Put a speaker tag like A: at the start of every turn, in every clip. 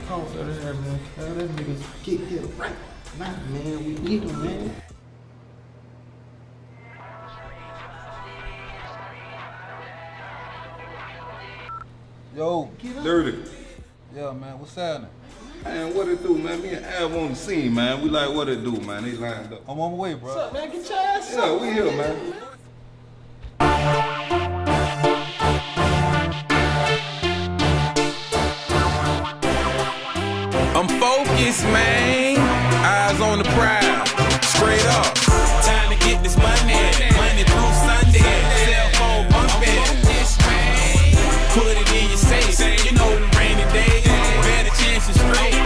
A: talk to that man. Tell that nigga get here right now, man. We need him, man.
B: Yo,
C: Dirty.
B: yeah, man, what's happening?
C: Man, what it do, man? Me and Av on the scene, man. We like what it do, man. They lined up.
B: I'm on my way, bro.
A: What's up, man? Get your ass
C: Yeah,
A: up.
C: we here, man.
D: I'm focused, man. Eyes on the prize. Straight up. Time to get this money. Money through Sunday. Cell phone bumping. Put it in your safe. You know the rainy days. Better chances straight.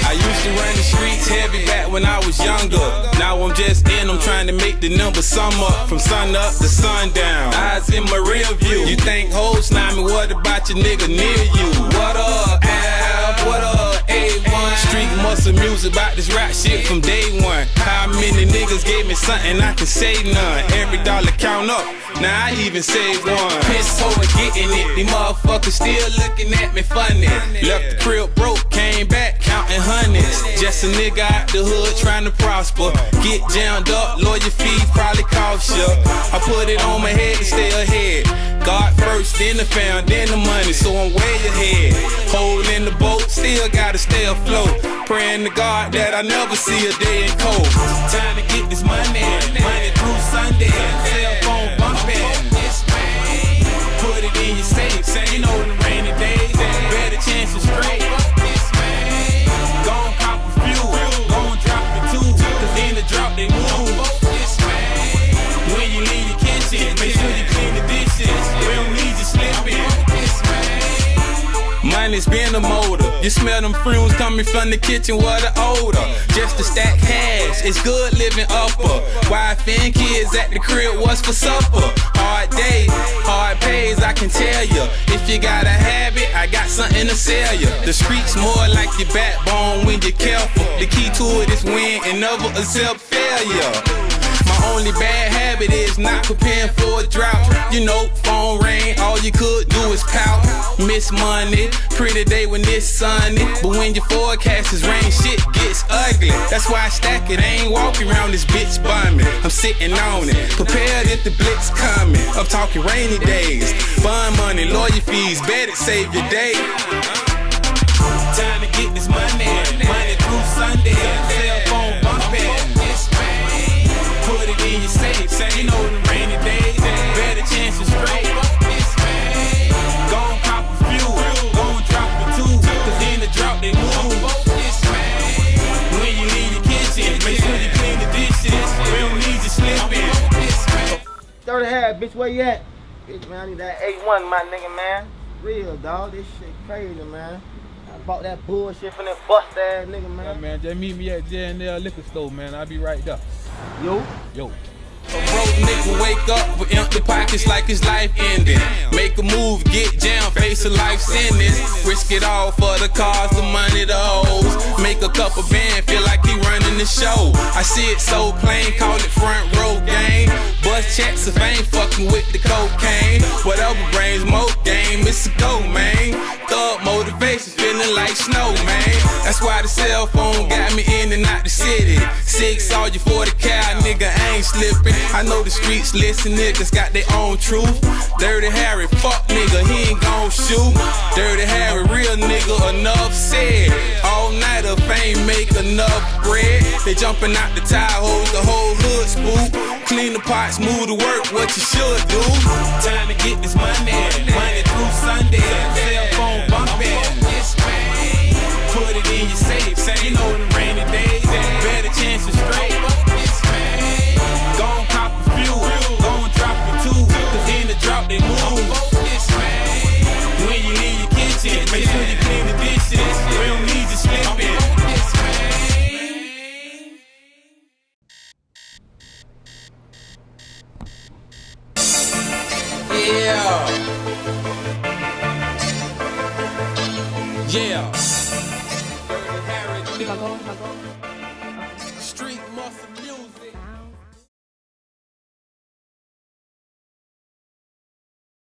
D: I used to run the streets heavy back when I was younger. Now I'm just in. I'm trying to make the number sum up. From sun up to sundown. Eyes in my rear view. You think hoes slime me? What about your nigga near you? What up, Av? What up? A1 Street muscle music about this rap shit from day one. How many niggas gave me something I can say none? Every dollar count up, now I even save one. Piss poor getting it, these motherfuckers still looking at me funny. Left the crib broke, came back counting hundreds. Just a nigga out the hood trying to prosper. Get jammed up, lawyer fees probably cost ya. I put it on my head to stay ahead. God first, then the fam, then the money, so I'm way ahead. Hole in the boat, still gotta stay afloat. Praying to God that I never see a day in cold. Time to get this money, money through Sunday. Cell phone bumping. Put it in your safe, you know the rainy days. Better chances straight. Gon' cop a few, gon' drop the two. Cause in the drop they move. When you leave your kitchen, make sure you clean the dishes. We don't need you slipping. Money's been a motor. You smell them fumes coming from the kitchen, what a odor. Just to stack cash, it's good living upper. Wife and kids at the crib, what's for supper? Hard day, hard pays, I can tell ya. If you got a habit, I got something to sell ya. The streets more like your backbone when you're careful. The key to it is win and never accept failure. My only bad habit is not preparing for a drought. You know, phone ring, all you could do is pout. Miss money, pretty day when it's sunny. But when your forecast is rain, shit gets ugly. That's why I stack it, I ain't walking around this bitch bumming. I'm sitting on it, prepared if the blitz coming. I'm talking rainy days, fun money, lawyer fees, better save your day. Time to get this money, money through Sunday. Cell phone bumping. Put it in your safe, you know the rainy days. Better chances straight. Gon' cop a few, gon' drop the two. Cause in the drop they move. When you leave your kitchen, make sure you clean the dishes. We don't need you slipping.
A: 30 half, bitch, where you at? Bitch, man, I need that 8-1, my nigga, man. Real, dog. This shit crazy, man. I bought that bullshit from that bust ass nigga, man.
E: Yeah, man, just meet me at J&L Liquor Store, man. I'll be right there.
A: Yo.
D: A broke nigga wake up with empty pockets like his life ending. Make a move, get jammed, face a life sentence. Risk it all for the cars, the money, the hoes. Make a couple band, feel like he running the show. I see it so plain, call it front row game. Bust checks if I ain't fucking with the cocaine. Whatever brains, mo game, it's a go, man. Thug motivation, feeling like snow, man. That's why the cell phone got me in and out the city. 6 all you 40 cal, nigga, I ain't slipping. I know the streets listen, niggas got their own truth. Dirty Harry, fuck nigga, he ain't gon' shoot. Dirty Harry, real nigga, enough said. All night of fame make enough bread. They jumping out the tire holes, the whole hood spook. Clean the pots, move to work, what you should do. Time to get this money, money through Sunday. Cell phone bumping. Put it in your safe, you know the rainy days. Better chances straight. Gon' cop a few, gon' drop the two. Cause in the drop they move. When you leave your kitchen, make sure you clean the dishes. We don't need you slipping. Yeah.